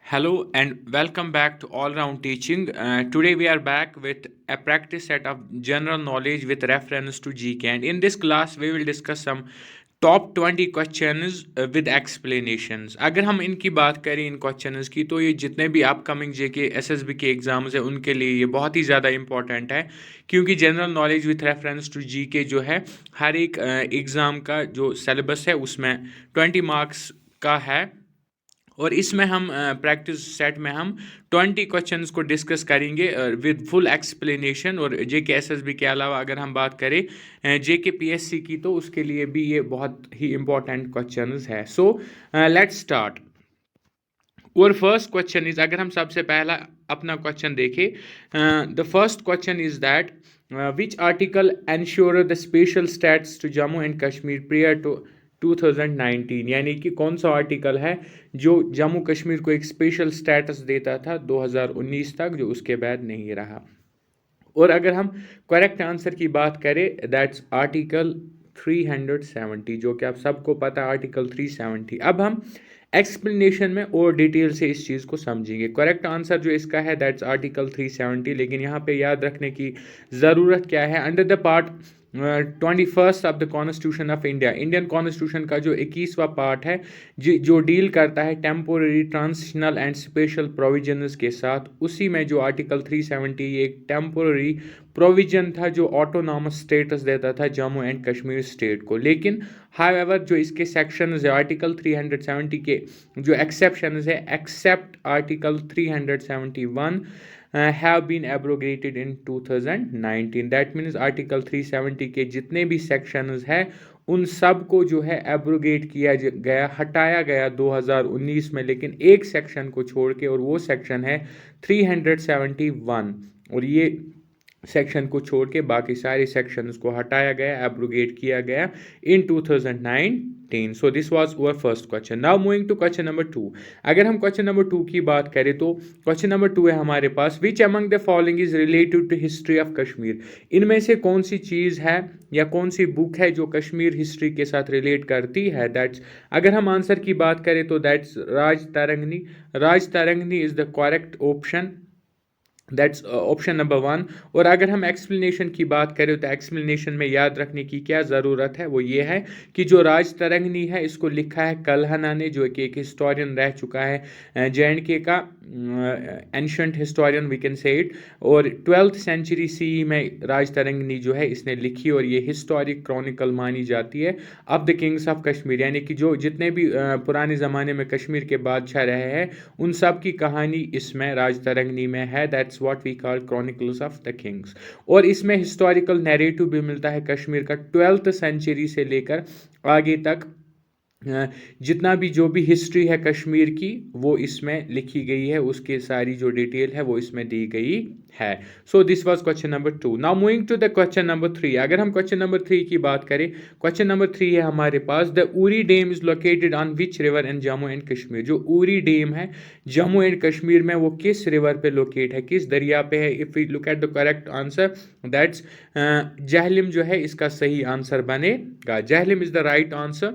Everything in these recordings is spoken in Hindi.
Hello and welcome back to All Round Teaching. Today we are back with a practice set of general knowledge with reference to GK. And in this class we will discuss some top 20 questions with explanations. अगर हम इनकी बात करें इन क्वेश्चंस की तो ये जितने भी अपकमिंग जेके एसएसबी के एग्जाम्स हैं उनके लिए ये बहुत ही ज़्यादा इंपॉर्टेंट है क्योंकि general knowledge with reference to GK जो है हर एक एग्ज़ाम का जो सिलेबस है उसमें 20 मार्क्स का है और इसमें हम प्रैक्टिस सेट में हम 20 क्वेश्चंस को डिस्कस करेंगे विद फुल एक्सप्लेनेशन। और जेके एसएसबी के अलावा अगर हम बात करें जेके पीएससी की तो उसके लिए भी ये बहुत ही इंपॉर्टेंट क्वेश्चंस है। So let's start. और फर्स्ट क्वेश्चन इज, अगर हम सबसे पहला अपना क्वेश्चन देखें, the first question is that which article ensure the special status to Jammu and Kashmir prior to 2019, यानी कि कौन सा आर्टिकल है जो जम्मू कश्मीर को एक स्पेशल स्टेटस देता था 2019 तक, जो उसके बाद नहीं रहा। और अगर हम करेक्ट आंसर की बात करें दैट्स आर्टिकल 370, जो कि आप सबको पता है आर्टिकल 370। अब हम एक्सप्लेनेशन में और डिटेल से इस चीज़ को समझेंगे। करेक्ट आंसर जो इसका है दैट्स आर्टिकल 370, लेकिन यहाँ पे याद रखने की ज़रूरत क्या है, under the part 21st of the constitution of India, Indian constitution का जो 21वां पार्ट है जो डील करता है temporary, transitional and special provisions के साथ, उसी में जो आर्टिकल 370 ये एक टेम्पोररी प्रोविजन था जो ऑटोनॉमस स्टेटस देता था जम्मू एंड कश्मीर स्टेट को। लेकिन हाउएवर जो इसके सेक्शंस है आर्टिकल 370 के जो एक्सेप्शंस है, except article 371 have been abrogated in 2019। That means article 370 के जितने भी सेक्शंस हैं उन सब को जो है एब्रोगेट किया गया, हटाया गया 2019 में, लेकिन एक सेक्शन को छोड़ के, और वो सेक्शन है 371। और ये सेक्शन को छोड़ के बाकी सारे सेक्शंस को हटाया गया, एब्रोगेट किया गया in 2019। So this was our first question. Now moving to question number 2। अगर हम क्वेश्चन नंबर 2 की बात करें तो क्वेश्चन नंबर 2 है हमारे पास, which among the following is related to history of Kashmir. इनमें से कौन सी चीज़ है या कौन सी बुक है जो कश्मीर हिस्ट्री के साथ रिलेट करती है। दैट्स, अगर हम आंसर की बात करें तो that's Rajatarangini. Rajatarangini is the correct option, that's option number 1। और अगर हम एक्सप्लेनेशन की बात करें तो एक्सप्लेनेशन में याद रखने की क्या ज़रूरत है, वो ये है कि जो राज तरंगनी है इसको लिखा है कल्हना ने, जो कि एक हिस्टोरियन रह चुका है जे.एंड.के का, ancient historian we can say it. और 12th सेंचुरी सी में राज तरंगनी जो है इसने लिखी, और ये हिस्टोरिक क्रॉनिकल मानी जाती है of the Kings of Kashmir, यानी कि जो जितने भी पुराने ज़माने में कश्मीर के बादशाह रहे हैं उन सब की कहानी इसमें राज तरंगनी में है। That's what we call chronicles of the kings. और इसमें हिस्टोरिकल नैरेटिव भी मिलता है कश्मीर का 12th सेंचुरी से लेकर आगे तक, जितना भी जो भी हिस्ट्री है कश्मीर की वो इसमें लिखी गई है, उसकी सारी जो डिटेल है वो इसमें दी गई है। So this was question number 2। Now moving to the question number 3। अगर हम क्वेश्चन नंबर 3 की बात करें, क्वेश्चन नंबर 3 है हमारे पास, the Uri dam is located on which river in Jammu and Kashmir. जो उरी डैम है जम्मू एंड कश्मीर में वो किस रिवर पे लोकेट है, किस दरिया पे है। If we look at the correct answer that's Jhelum जो है इसका सही आंसर बनेगा। Jhelum is the right answer,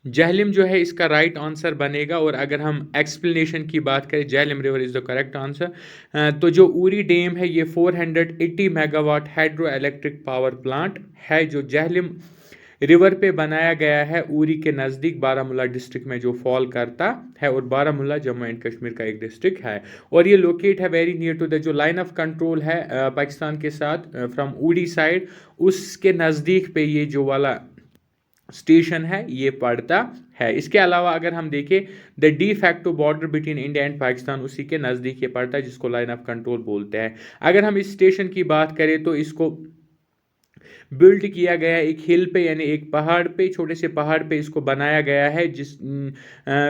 Jhelum जो है इसका राइट आंसर बनेगा। और अगर हम एक्सप्लेनेशन की बात करें, Jhelum river is the correct answer. तो जो उरी डैम है ये 480 megawatt hydro electric power plant है जो जहलिम रिवर पे बनाया गया है उरी के नज़दीक बारामूला डिस्ट्रिक्ट में जो फॉल करता है। और बारामूला जम्मू एंड कश्मीर का एक डिस्ट्रिक्ट है, और ये लोकेट है वेरी नियर टू द जो लाइन ऑफ कंट्रोल है पाकिस्तान के साथ फ्रॉम उड़ी साइड, उसके नज़दीक पे ये जो वाला स्टेशन है ये पड़ता है। इसके अलावा अगर हम देखें the de facto border between India and Pakistan उसी के नज़दीक ये पड़ता है जिसको लाइन ऑफ कंट्रोल बोलते हैं। अगर हम इस स्टेशन की बात करें तो इसको बिल्ड किया गया एक हिल पे, यानी एक पहाड़ पे, छोटे से पहाड़ पे इसको बनाया गया है जिस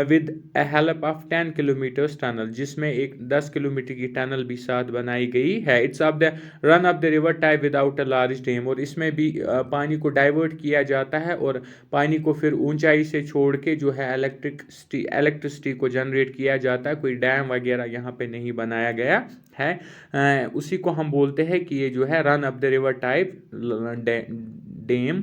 with A help of 10 kilometres tunnel, जिसमें एक 10 किलोमीटर की टनल भी साथ बनाई गई है। It's of the run of the river type without a large dam, और इसमें भी पानी को डाइवर्ट किया जाता है और पानी को फिर ऊंचाई से छोड़ के जो है इलेक्ट्रिसिटी को जनरेट किया जाता है। कोई डैम वगैरह यहाँ पे नहीं बनाया गया है। उसी को हम बोलते हैं कि ये जो है run up the river type dam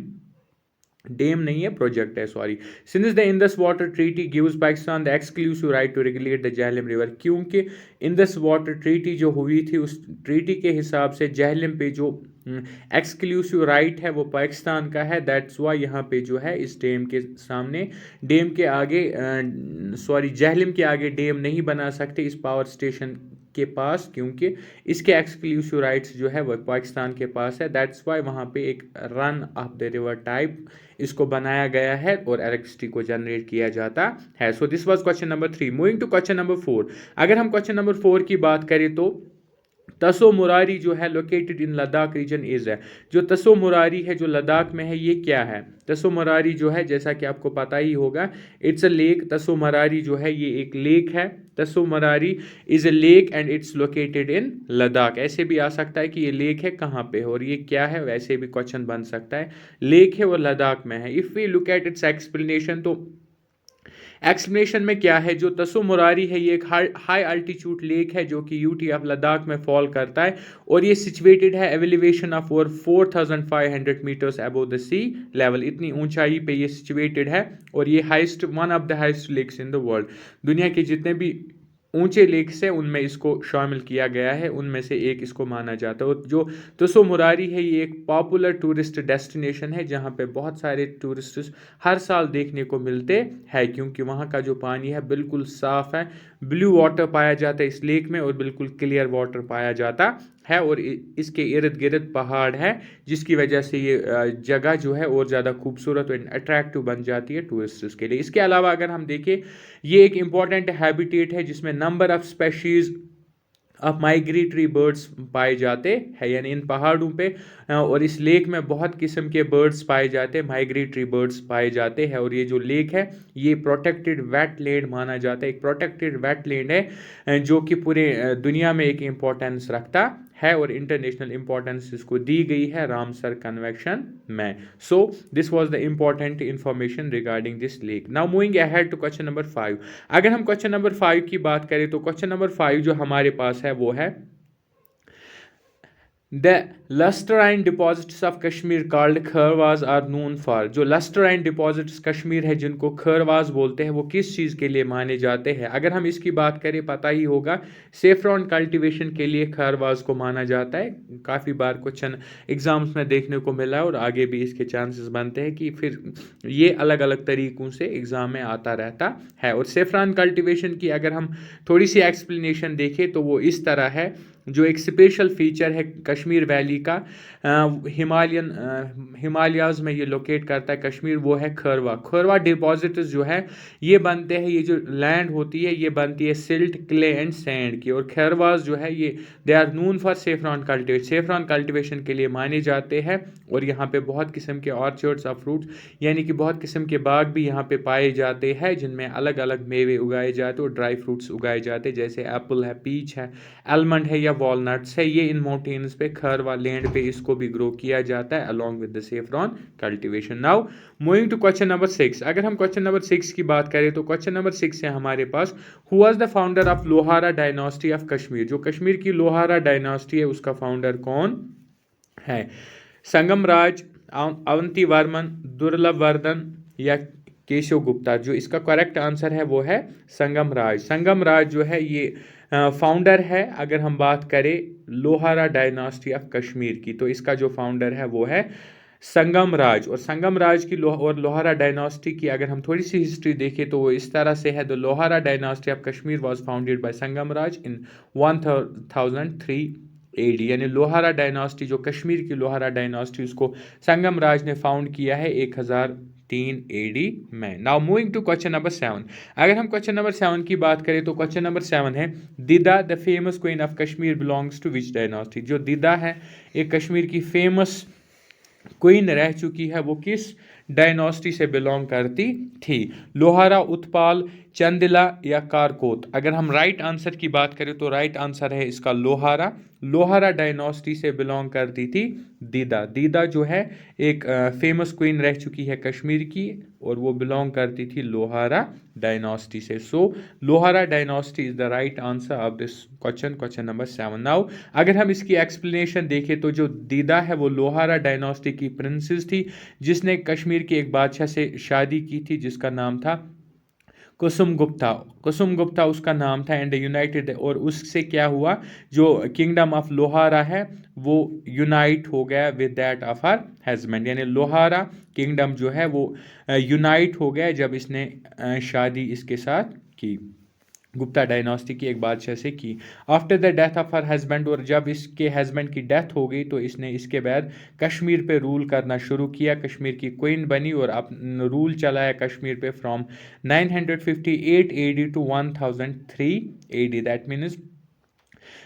dam नहीं है, प्रोजेक्ट है, sorry. Since the Indus water treaty gives Pakistan the exclusive right to regulate the Jhelum river, क्योंकि इंदस वाटर ट्रीटी जो हुई थी उस ट्रीटी के हिसाब से जहलम पे जो एक्सक्लूसिव राइट है वो पाकिस्तान का है। दैट्स वाई यहाँ पे जो है इस डैम के सामने, डैम के आगे, सॉरी, जहलम के आगे डैम नहीं बना सकते इस पावर स्टेशन के पास, क्योंकि इसके एक्सक्लूसिव राइट्स जो है वो पाकिस्तान के पास है। दैट्स वाई वहाँ पे एक run of the river type इसको बनाया गया है और इलेक्ट्रिसिटी को जनरेट किया जाता है। So this was question number 3। Moving to question number 4। अगर हम क्वेश्चन नंबर 4 की बात करें तो तसो मुरारी जो है located in Ladakh region is है। जो तसो मुरारी है जो लद्दाख में है, ये क्या है? तसो मुरारी जो है, जैसा कि आपको पता ही होगा, इट्स अ लेक। तसो मुरारी जो है ये एक लेक है। तसो Murari is a lake and it's located in Ladakh. ऐसे भी आ सकता है कि ये लेक है कहाँ पे और ये क्या है, वैसे भी क्वेश्चन बन सकता है। लेक है वो लद्दाख में है। If we look at its explanation, तो एक्सप्लेनेशन में क्या है, जो तसो मुरारी है ये एक हाई अल्टीट्यूड लेक है जो कि यूटी ऑफ लद्दाख में फॉल करता है और ये सिचुएटेड है elevation of over 4500 metres above the sea level. इतनी ऊंचाई पे ये सिचुएटेड है और ये highest, one of the highest lakes in the world. दुनिया के जितने भी ऊंचे लेक्स है उनमें इसको शामिल किया गया है, उनमें से एक इसको माना जाता है। और जो तसो मुरारी है ये एक पॉपुलर टूरिस्ट डेस्टिनेशन है जहाँ पे बहुत सारे टूरिस्ट हर साल देखने को मिलते हैं, क्योंकि वहाँ का जो पानी है बिल्कुल साफ़ है। ब्लू वाटर पाया जाता है इस लेक में और बिल्कुल क्लियर वाटर पाया जाता है और इसके इर्द गिर्द पहाड़ है, जिसकी वजह से ये जगह जो है और ज़्यादा खूबसूरत और अट्रैक्टिव बन जाती है टूरिस्ट्स के लिए। इसके अलावा अगर हम देखें, ये एक इम्पॉर्टेंट हैबिटेट है जिसमें नंबर ऑफ स्पेशीज़ अब माइग्रेटरी बर्ड्स पाए जाते हैं, यानी इन पहाड़ों पे और इस लेक में बहुत किस्म के बर्ड्स पाए जाते हैं, माइग्रेटरी बर्ड्स पाए जाते हैं। और ये जो लेक है ये प्रोटेक्टेड वेटलैंड माना जाता है, एक प्रोटेक्टेड वेटलैंड है जो कि पूरे दुनिया में एक इम्पोर्टेंस रखता है और इंटरनेशनल इम्पोर्टेंस इसको दी गई है रामसर कन्वेंशन में। So this was the important information regarding this lake. Now moving ahead to question number 5। अगर हम क्वेश्चन नंबर 5 की बात करें तो क्वेश्चन नंबर 5 जो हमारे पास है वो है the lacustrine deposits of Kashmir called Karewas are known for. जो लस्टराइन डिपॉजिट्स कश्मीर है जिनको खरवाज बोलते हैं वो किस चीज़ के लिए माने जाते हैं? अगर हम इसकी बात करें, पता ही होगा, सेफ्रॉन कल्टीवेशन के लिए खरवाज को माना जाता है। काफ़ी बार क्वेश्चन एग्जाम्स में देखने को मिला है और आगे भी इसके चांसेस बनते हैं कि फिर ये अलग अलग तरीक़ों से एग्ज़ाम में आता रहता है। और सेफ्रॉन कल्टीवेशन की अगर हम थोड़ी सी एक्सप्लेनेशन देखें तो वो इस तरह है, जो एक स्पेशल फीचर है कश्मीर वैली का, हिमालयाज़ में ये लोकेट करता है कश्मीर, वो है खरवा। खरवा डिपॉजिट्स जो है ये बनते हैं, ये जो लैंड होती है ये बनती है सिल्ट, क्ले एंड सैंड की। और खरवाज जो है ये they are known for saffron cultivation, saffron cultivation के लिए माने जाते हैं। और यहाँ पे बहुत किस्म के ऑर्चर्ड्स ऑफ फ्रूट्स, यानी कि बहुत किस्म के बाग भी यहाँ पे पाए जाते हैं जिनमें अलग अलग मेवे उगाए जाते हैं और ड्राई फ्रूट्स उगाए जाते हैं, जैसे एप्पल है, पीच है, आलमंड है या वॉलनट्स है। ये इन माउंटेन्स पे खरवा लैंड पे इसको भी ग्रो किया जाता है along with the saffron cultivation. Now moving to question number 6। अगर हम क्वेश्चन नंबर 6 की बात करें तो क्वेश्चन नंबर 6 है हमारे पास, who was the founder of Lohara dynasty of Kashmir. जो कश्मीर की लोहारा डायनास्टी है उसका फाउंडर कौन है? संगम राज, अवंती वर्मन, दुर्लभ वर्धन या केशव गुप्ता। जो इसका करेक्ट आंसर है वो है संगम राज। संगम राज जो है ये फाउंडर है। अगर हम बात करें लोहारा डायनास्टी ऑफ कश्मीर की तो इसका जो फाउंडर है वो है संगम राज। और संगम राज की और लोहारा डायनास्टी की अगर हम थोड़ी सी हिस्ट्री देखें तो वो इस तरह से है, the Lohara dynasty of Kashmir was founded by Sangam Raj in 1003 AD, यानी लोहारा डायनास्टी, जो कश्मीर की लोहारा डायनास्टी, उसको संगम राज ने फाउंड किया है 1003 एडी में। Now moving to question number 7। अगर हम क्वेश्चन नंबर 7 की बात करें तो क्वेश्चन नंबर 7 है, Didda the famous queen of Kashmir belongs to which dynasty. जो दिदा है एक कश्मीर की फेमस क्वीन रह चुकी है, वो किस डायनास्टी से बिलोंग करती थी? लोहारा, उत्पाल, चंदिला या कारकोत। अगर हम राइट आंसर की बात करें तो राइट आंसर है इसका लोहारा। लोहारा डायनासिटी से बिलोंग करती थी दीदा। दीदा जो है एक फेमस क्वीन रह चुकी है कश्मीर की, और वो बिलोंग करती थी लोहारा डायनासिटी से। So Lohara dynasty is the right answer of this question, question number 7। Now अगर हम इसकी एक्सप्लेनेशन देखें तो जो दीदा है वो लोहारा डायनासिटी की प्रिंसेस थी, जिसने कश्मीर के एक बादशाह से शादी की थी जिसका नाम था कुसुम गुप्ता। कुसुम गुप्ता उसका नाम था, एंड यूनाइटेड, और उससे क्या हुआ, जो किंगडम ऑफ लोहारा है वो यूनाइट हो गया with that of her husband, यानी लोहारा किंगडम जो है वो यूनाइट हो गया जब इसने शादी इसके साथ की, गुप्ता डायनासिटी की एक बादशाह से की। After the death of her husband, और जब इसके हस्बैंड की डेथ हो गई तो इसने इसके बाद कश्मीर पे रूल करना शुरू किया, कश्मीर की क्वीन बनी और अब रूल चलाया कश्मीर पे from 958 AD to 1003 AD. That means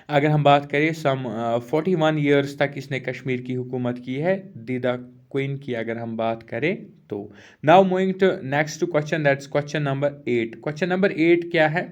अगर हम बात करें सम 41 ईयर्स तक इसने कश्मीर की हुकूमत की है, दीदा क्वीन की अगर हम बात करें तो। Now moving to next question, that's question number 8। Question number 8 क्या है?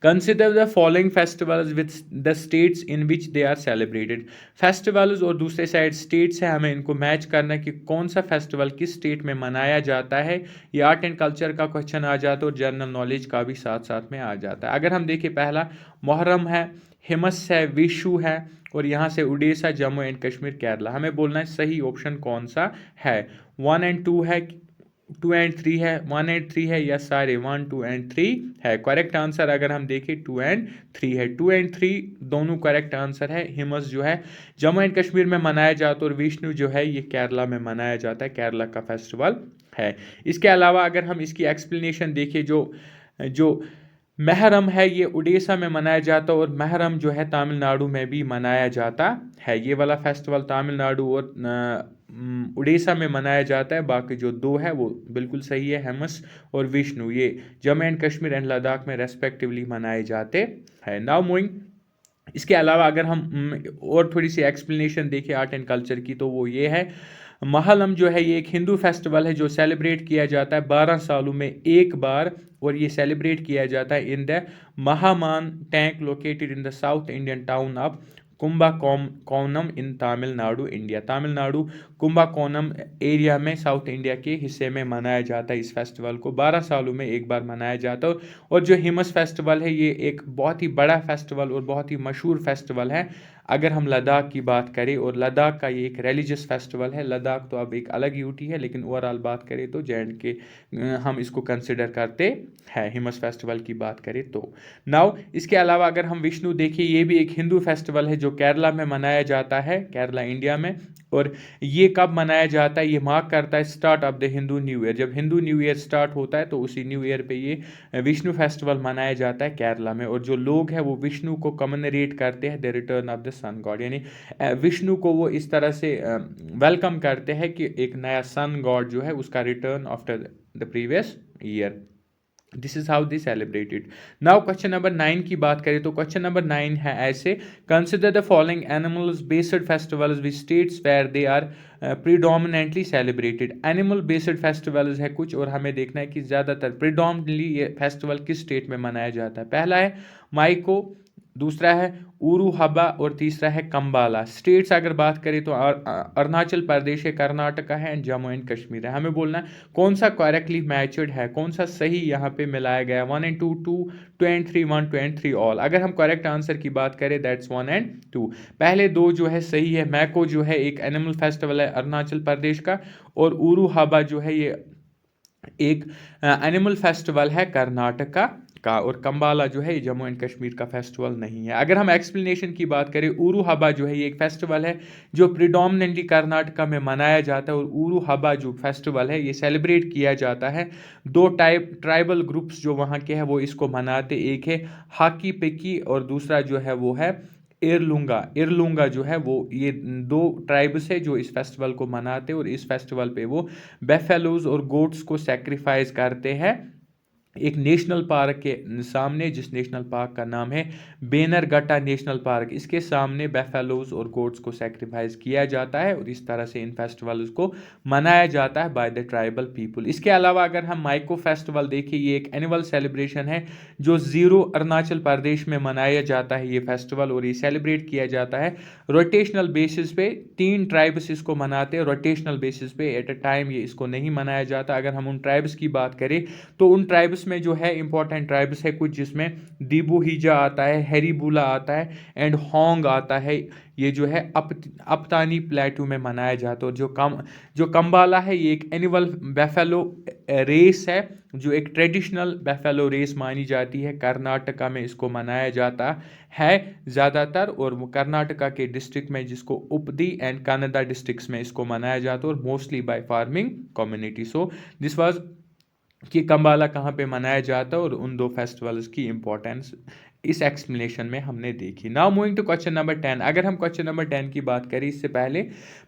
Consider the following festivals with the states in which they are celebrated. Festivals और दूसरे साइड स्टेट्स है, हमें इनको मैच करना है कि कौन सा फेस्टिवल किस स्टेट में मनाया जाता है। ये आर्ट एंड कल्चर का क्वेश्चन आ जाता है और जनरल नॉलेज का भी साथ साथ में आ जाता है। अगर हम देखें, पहला मुहर्रम है, हिमस है, विशु है, और यहाँ से उड़ीसा, जम्मू एंड कश्मीर, केरला। हमें बोलना है सही ऑप्शन कौन सा है। 1 एंड 2 है, 2 एंड 3 है, 1 एंड 3 है, या सारे 1 2 एंड 3 है। करेक्ट आंसर अगर हम देखें 2 एंड 3 है। 2 एंड 3 दोनों करेक्ट आंसर है। हिमस जो है जम्मू एंड कश्मीर में मनाया जाता है और विष्णु जो है ये केरला में मनाया जाता है, केरला का फेस्टिवल है। इसके अलावा अगर हम इसकी एक्सप्लेनेशन देखें, जो जो महरम है ये उड़ीसा में मनाया जाता है और महरम जो है तमिलनाडु में भी मनाया जाता है। ये वाला फेस्टिवल तमिलनाडु और उड़ीसा में मनाया जाता है। बाकी जो दो है वो बिल्कुल सही है, हेमस और विष्णु, ये जम्मू एंड कश्मीर एंड लद्दाख में रेस्पेक्टिवली मनाए जाते हैं। नाउ मूविंग, इसके अलावा अगर हम और थोड़ी सी एक्सप्लेनेशन देखें आर्ट एंड कल्चर की, तो वो ये है, महलम जो है ये एक हिंदू फेस्टिवल है जो सेलिब्रेट किया जाता है 12 सालों में एक बार, और ये सेलिब्रेट किया जाता है in the Mahamaham tank located in the south Indian town of Kumbakonam in Tamil Nadu, India. Tamil Nadu Kumbakonam area में साउथ इंडिया के हिस्से में मनाया जाता है। इस फेस्टिवल को 12 सालों में एक बार मनाया जाता है। और जो हिमस फेस्टिवल है ये एक बहुत ही बड़ा फेस्टिवल और बहुत ही मशहूर फेस्टिवल है अगर हम लद्दाख की बात करें, और लद्दाख का ये एक रिलीजियस फेस्टिवल है। लद्दाख तो अब एक अलग यूटी है, लेकिन ओवरऑल बात करें तो जे के हम इसको कंसिडर करते हैं हिमस फेस्टिवल की बात करें तो। नाउ इसके अलावा अगर हम विष्णु देखिए, ये भी एक हिंदू फेस्टिवल है जो केरला में मनाया जाता है, केरला इंडिया में। और ये कब मनाया जाता है, ये मार्क करता है start of the Hindu new year. जब हिंदू न्यू ईयर स्टार्ट होता है तो उसी न्यू ईयर पे ये विष्णु फेस्टिवल मनाया जाता है केरला में। और जो लोग हैं वो विष्णु को कमेमोरेट करते हैं the return of the sun god, यानी विष्णु को वो इस तरह से वेलकम करते हैं कि एक नया सन गॉड जो है उसका return after the previous year. This is how they celebrated. Now question number 9 की बात करें तो क्वेश्चन नंबर 9 है ऐसे, consider the following animals based festivals which states where they are predominantly celebrated. Animal based festivals है कुछ, और हमें देखना है कि ज़्यादातर प्रीडोमिनेंटली ये फेस्टिवल किस स्टेट में मनाया जाता है। पहला है माइको, दूसरा है उरू हबा, और तीसरा है कंबाला। स्टेट्स अगर बात करें तो अरुणाचल प्रदेश है, कर्नाटका है, एंड जम्मू एंड कश्मीर है। हमें बोलना है कौन सा करेक्टली मैचड है, कौन सा सही यहाँ पे मिलाया गया। 1 एंड 2, 2 एंड 3, 1 2 एंड 3 ऑल। अगर हम करेक्ट आंसर की बात करें दैट्स 1 एंड 2। पहले दो जो है सही है। मैको जो है एक एनिमल फेस्टिवल है अरुणाचल प्रदेश का, और उरू हबा जो है ये एक एनिमल फेस्टिवल है कर्नाटका का, और कंबाला जो है जम्मू एंड कश्मीर का फेस्टिवल नहीं है। अगर हम एक्सप्लेनेशन की बात करें, उरू हबा जो है ये एक फेस्टिवल है जो प्रिडोमिनेंटली कर्नाटका में मनाया जाता है, और उरू हबा जो फेस्टिवल है ये सेलिब्रेट किया जाता है दो ट्राइबल ग्रुप्स जो वहाँ के हैं वो इसको मनाते। एक है हाकी पिकी और दूसरा जो है वो है इरलुंगा। इरलुंगा जो है वो ये दो ट्राइब्स है जो इस फेस्टिवल को मनाते हैं, और इस फेस्टिवल पे वो बेफेलोज और गोट्स को सेक्रीफाइस करते हैं एक नेशनल पार्क के सामने, जिस नेशनल पार्क का नाम है बेनरगट्टा नेशनल पार्क, इसके सामने बेफेलोज और गोट्स को सेक्रीफाइस किया जाता है और इस तरह से इन फेस्टिवल्स को मनाया जाता है बाय द ट्राइबल पीपल। इसके अलावा अगर हम माइको फेस्टिवल देखें, ये एक एनुअल सेलिब्रेशन है जो जीरो अरुणाचल प्रदेश में मनाया जाता है ये फेस्टिवल, और ये सेलिब्रेट किया जाता है रोटेशनल बेसिस पे। 3 ट्राइब्स इसको मनाते हैं रोटेशनल बेसिस पे, एट अ टाइम ये इसको नहीं मनाया जाता। अगर हम उन ट्राइब्स की बात करें तो उन ट्राइब्स में जो है इंपॉर्टेंट ट्राइब्स है कुछ, जिसमें दीबू हिजा आता है, हेरीबुला आता है एंड होंग आता है। ये जो है अपतानी प्लेटू में मनाया जाता है। जो कंबाला है ये एक एनुअल बेफेलो रेस है, जो एक ट्रेडिशनल बेफेलो रेस मानी जाती है। कर्नाटका में इसको मनाया जाता है ज़्यादातर, और वो कर्नाटका के डिस्ट्रिक्ट में जिसको उपदी एंड कन्नड़ा डिस्ट्रिक्ट्स में इसको मनाया जाता है, और mostly bye farming community. So this was कि कंबाला कहाँ पे मनाया जाता है और उन 2 फेस्टिवल्स की इंपॉर्टेंस इस एक्सप्लेनेशन में हमने देखी। Now moving to question number 10। अगर हम क्वेश्चन नंबर 10 की बात करें, इससे पहले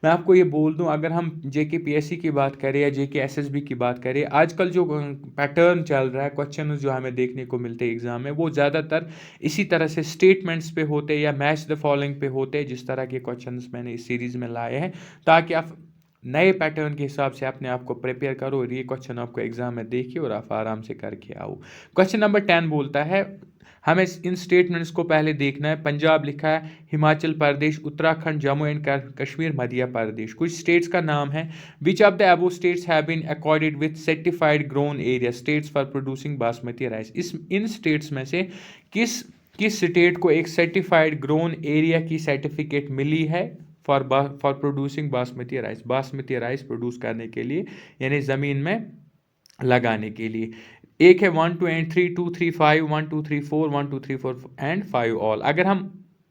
मैं आपको ये बोल दूं, अगर हम JKPSC की बात करें या JKSSB की बात करें, आजकल जो पैटर्न चल रहा है, क्वेश्चन जो हमें देखने को मिलते हैं एग्जाम में, वो ज़्यादातर इसी तरह से स्टेटमेंट्स पे होते हैं या मैच द फॉलोइंग पे होते हैं, जिस तरह के क्वेश्चन मैंने इस सीरीज़ में लाए हैं, ताकि आप नए पैटर्न के हिसाब से अपने आप को प्रिपेयर करो और ये क्वेश्चन आपको एग्जाम में देखिए और आप आराम से करके आओ। क्वेश्चन नंबर 10 बोलता है, हमें इन स्टेटमेंट्स को पहले देखना है। पंजाब लिखा है, हिमाचल प्रदेश, उत्तराखंड, जम्मू एंड कश्मीर, मध्य प्रदेश। कुछ स्टेट्स का नाम है। Which of the above states have been accorded with certified grown area states for producing basmati rice. इन स्टेट्स में से किस स्टेट को एक सर्टिफाइड ग्रोन एरिया की सर्टिफिकेट मिली है for producing basmati rice produce करने के लिए, यानी ज़मीन में लगाने के लिए। एक है 1 2 एंड 3 2 3 5 1 2 3 4 1 2 3 4 एंड 5 ऑल। अगर हम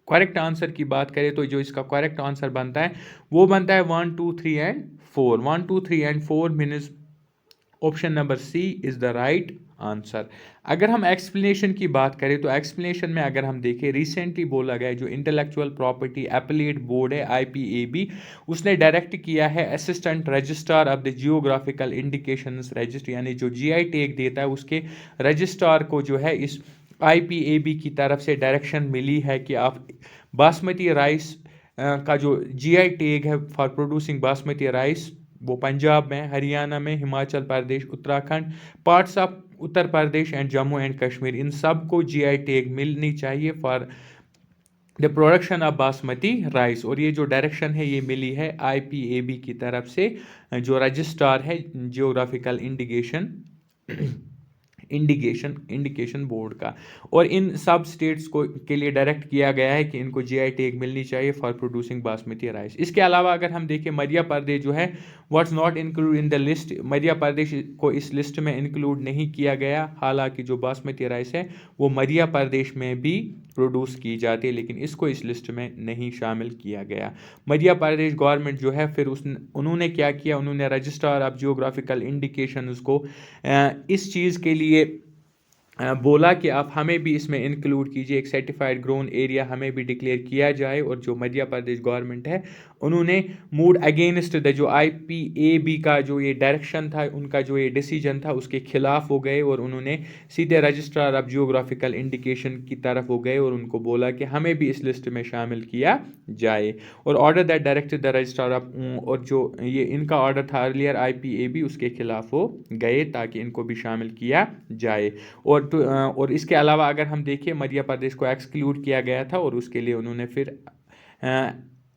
करेक्ट आंसर की बात करें तो जो इसका करेक्ट आंसर बनता है वो बनता है 1 2 3 and 4। 1 2 3 and 4 means option number C is the right answer. अगर हम एक्सप्लेनेशन की बात करें तो एक्सप्लेनेशन में अगर हम देखें, रिसेंटली बोला गया जो इंटेलेक्चुअल प्रॉपर्टी एपीलेट बोर्ड है IPAB, उसने डायरेक्ट किया है assistant registrar of the geographical indications register, यानी जो GI टैग देता है उसके रजिस्ट्रार को जो है इस IPAB की तरफ से डायरेक्शन मिली है कि आप बासमती राइस का जो GI टैग है फॉर प्रोड्यूसिंग बासमती राइस, वो पंजाब में, हरियाणा में, Himachal Pradesh, Uttarakhand, parts of Uttar Pradesh and Jammu and Kashmir, इन सब को GI टैग मिलनी चाहिए for the production of basmati rice. और ये जो डायरेक्शन है ये मिली है IPAB की तरफ से, जो रजिस्ट्रार है जियोग्राफिकल इंडिकेशन बोर्ड का। और इन सब स्टेट्स को के लिए डायरेक्ट किया गया है कि इनको GI टैग मिलनी चाहिए फॉर प्रोड्यूसिंग बासमती राइस। इसके अलावा अगर हम देखें, मध्य प्रदेश जो है what's not include in the list, Madhya Pradesh को इस लिस्ट में इंक्लूड नहीं किया गया। हालांकि जो बासमती राइस है वो मध्य प्रदेश में भी प्रोड्यूस की जाती है, लेकिन इसको इस लिस्ट में नहीं शामिल किया गया। मध्य प्रदेश गवर्नमेंट जो है फिर उन्होंने क्या किया, उन्होंने रजिस्ट्रार ऑफ जियोग्राफिकल इंडिकेशंस को इस चीज़ के लिए बोला कि आप हमें भी इसमें इंक्लूड कीजिए, एक सर्टिफाइड ग्रोन एरिया हमें भी डिक्लेयर किया जाए। और जो मध्य प्रदेश गवर्नमेंट है उन्होंने मूड अगेंस्ट द जो IPAB का जो ये डायरेक्शन था, उनका जो ये डिसीजन था उसके खिलाफ हो गए और उन्होंने सीधे रजिस्ट्रार ऑफ जियोग्राफिकल इंडिकेशन की तरफ हो गए और उनको बोला कि हमें भी इस लिस्ट में शामिल किया जाए। और order that directed the registrar of, और जो ये इनका ऑर्डर था अर्लियर IPAB, उसके खिलाफ हो गए ताकि इनको भी शामिल किया जाए। और इसके अलावा अगर हम देखें, मध्य प्रदेश को एक्सक्लूड किया गया था और उसके लिए उन्होंने फिर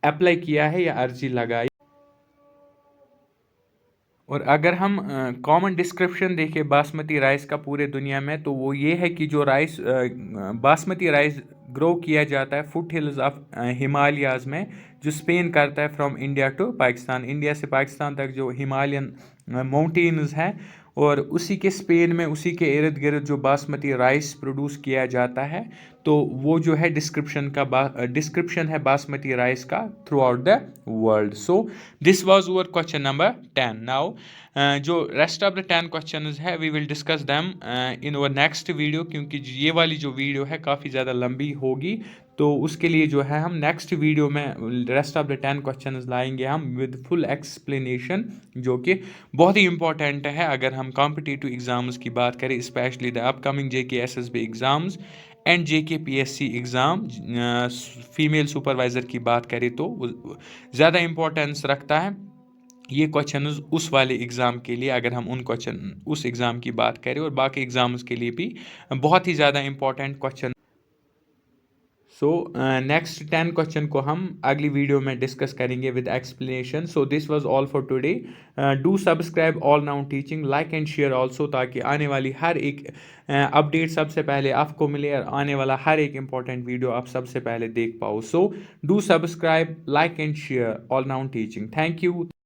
अप्लाई किया है या अर्जी लगाई। और अगर हम कॉमन डिस्क्रिप्शन देखें बासमती राइस का पूरे दुनिया में, तो वो ये है कि जो राइस बासमती राइस ग्रो किया जाता है फुट हिल्स ऑफ हिमालयाज़ में, जो स्पेन करता है from India to Pakistan, India से पाकिस्तान तक जो हिमालयन माउंटेन्स हैं, और उसी के स्पेन में उसी के इर्द गिर्द जो बासमती राइस प्रोड्यूस किया जाता है, तो वो जो है डिस्क्रिप्शन है बासमती राइस का throughout the world. So this was our question number 10। Now जो रेस्ट ऑफ द 10 क्वेश्चंस है we will discuss them in our next video, क्योंकि ये वाली जो वीडियो है काफ़ी ज़्यादा लंबी होगी, तो उसके लिए जो है हम नेक्स्ट वीडियो में रेस्ट ऑफ द 10 क्वेश्चंस लाएंगे हम विद फुल एक्सप्लेनेशन, जो कि बहुत ही इंपॉर्टेंट है अगर हम कॉम्पिटिटिव एग्ज़ाम्स की बात करें, specially the upcoming JK SSB exams and JK PSC exam. Female supervisor की बात करें तो वो ज़्यादा इंपॉर्टेंस रखता है ये क्वेश्चन उस वाले एग्ज़ाम के लिए, अगर हम उन क्वेश्चन उस एग्ज़ाम की बात करें, और बाकी एग्ज़ाम्स के लिए भी बहुत ही ज़्यादा important question. So next 10 question को हम अगली वीडियो में डिस्कस करेंगे with explanation. So this was all for today. Do subscribe all round teaching, like and share also, ताकि आने वाली हर एक अपडेट सबसे पहले आपको मिले और आने वाला हर एक इंपॉर्टेंट वीडियो आप सबसे पहले देख पाओ। So do subscribe, like and share all round teaching. Thank you.